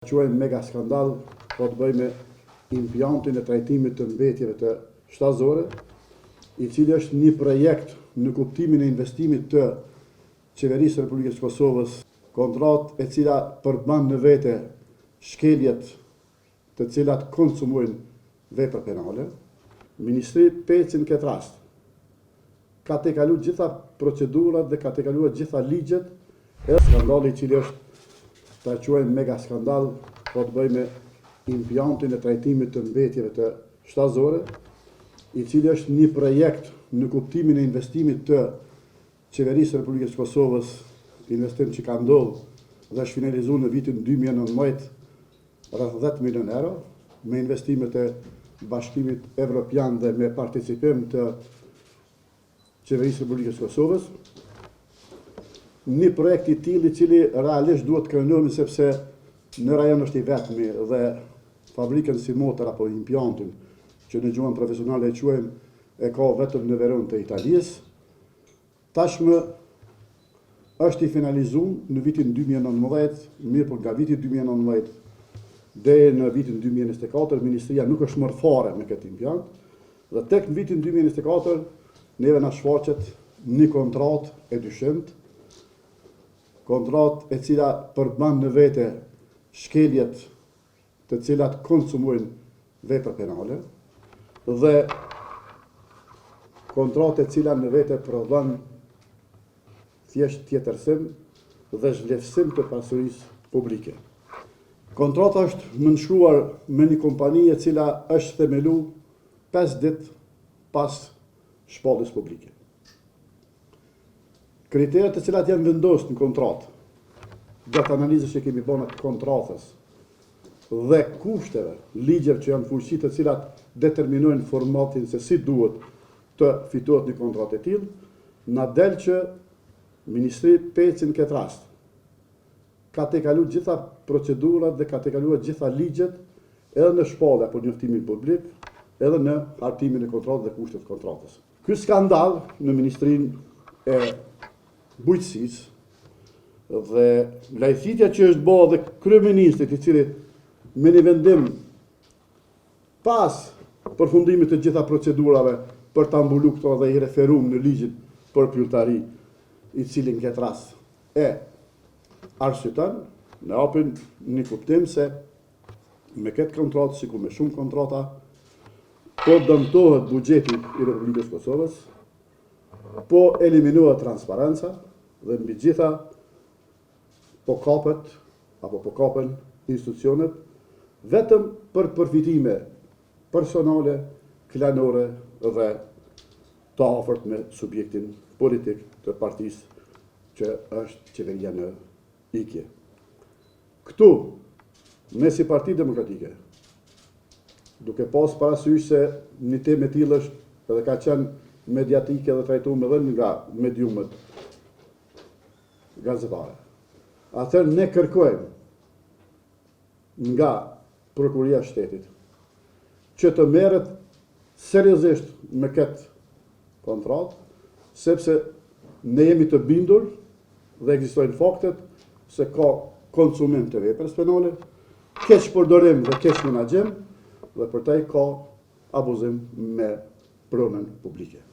Quajmë mega skandal, po të bëjmë me impiantin e trajtimit të mbetjeve të shtazore, i cili është një projekt në kuptimin e investimit të Qeverisë së Republikës së Kosovës, kontratë e cila përban në vete shkeljet të cilat konsumojnë vepra penale. Ministri Peci në këtë rast ka tejkalu gjitha procedurat dhe ka tejkaluar gjitha ligjet, e skandali i cili është ta quajmë mega skandal, po të bëjmë me impiantin e trajtimit të mbetjeve të shtazore, i cili është një projekt në kuptimin e investimit të Qeverisë së Republikës së Kosovës, investim që ka ndodhur dhe është finalizuar në vitin 2019 rreth 10 milion euro, me investimet e Bashkimit Evropian dhe me participim të Qeverisë së Republikës së Kosovës. Një projekt i tillë i cili realisht duhet të krenohemi sepse në rajon është i vetmi dhe fabrikën si motor apo impiantin që në gjuhën profesionale e quajmë e ka vetëm në Veronë të Italisë. Tashmë është i finalizuar në vitin 2019, mirë por nga viti 2019 deri në vitin 2024 ministria nuk është marrë fare me këtë impiant dhe tek në vitin 2024 neve na shfaqet një kontratë e dyshimtë, kontratë e cila përban në vete shkeljet të cilat konsumojnë vepra penale dhe kontratë e cila në vete prodhon thjesht tjetërsim dhe zhvlerësim të pasurisë publike. Kontrata është nënshkruar me një kompani e cila është themelu 5 ditë pas shpalljes publike. Kriteret të cilat janë vendosur në kontratë, gjatë analizës që kemi bërë të kontratës dhe kushteve, ligjeve që janë fuqi të cilat determinojnë formatin se si duhet të fitohet një kontratë e tillë, na del që Ministri Peci në këtë rast ka tejkaluar gjitha procedurat dhe ka tejkaluar gjitha ligjet edhe në shpallje apo njoftimin publik, edhe në hartimin e kontratës dhe kushtet të kontratës. Ky skandal në Ministrinë e Bujqësisë dhe lajthitja që është bërë dhe kryeministrit i cili me një vendim pas përfundimit të gjitha procedurave për ta mbuluar këto dhe i referuar në ligjin për pyetari, i cili në këtë rast e arsyeton, ne japin një kuptim se me këtë kontratë, sikur me shumë kontrata, po dëmtohet buxheti i Republikës së Kosovës, po eliminohet transparenca dhe mbi gjitha po kapen institucionet vetëm për përfitime personale, klanore dhe të afërt me subjektin politik të partisë që është qeveria në ikje. Këtu, ne si Parti Demokratike, duke pas parasysh se një temë e tillë është edhe ka qenë mediatike dhe trajtuar edhe nga mediumet gazetare. Atëherë ne kërkojmë nga Prokuria e Shtetit që të merret seriozisht me këtë kontratë, sepse ne jemi të bindur dhe ekzistojnë faktet se ka konsumim të veprës penale, keq përdorim dhe keq menaxhim dhe përtaj ka abuzim me pronën publike.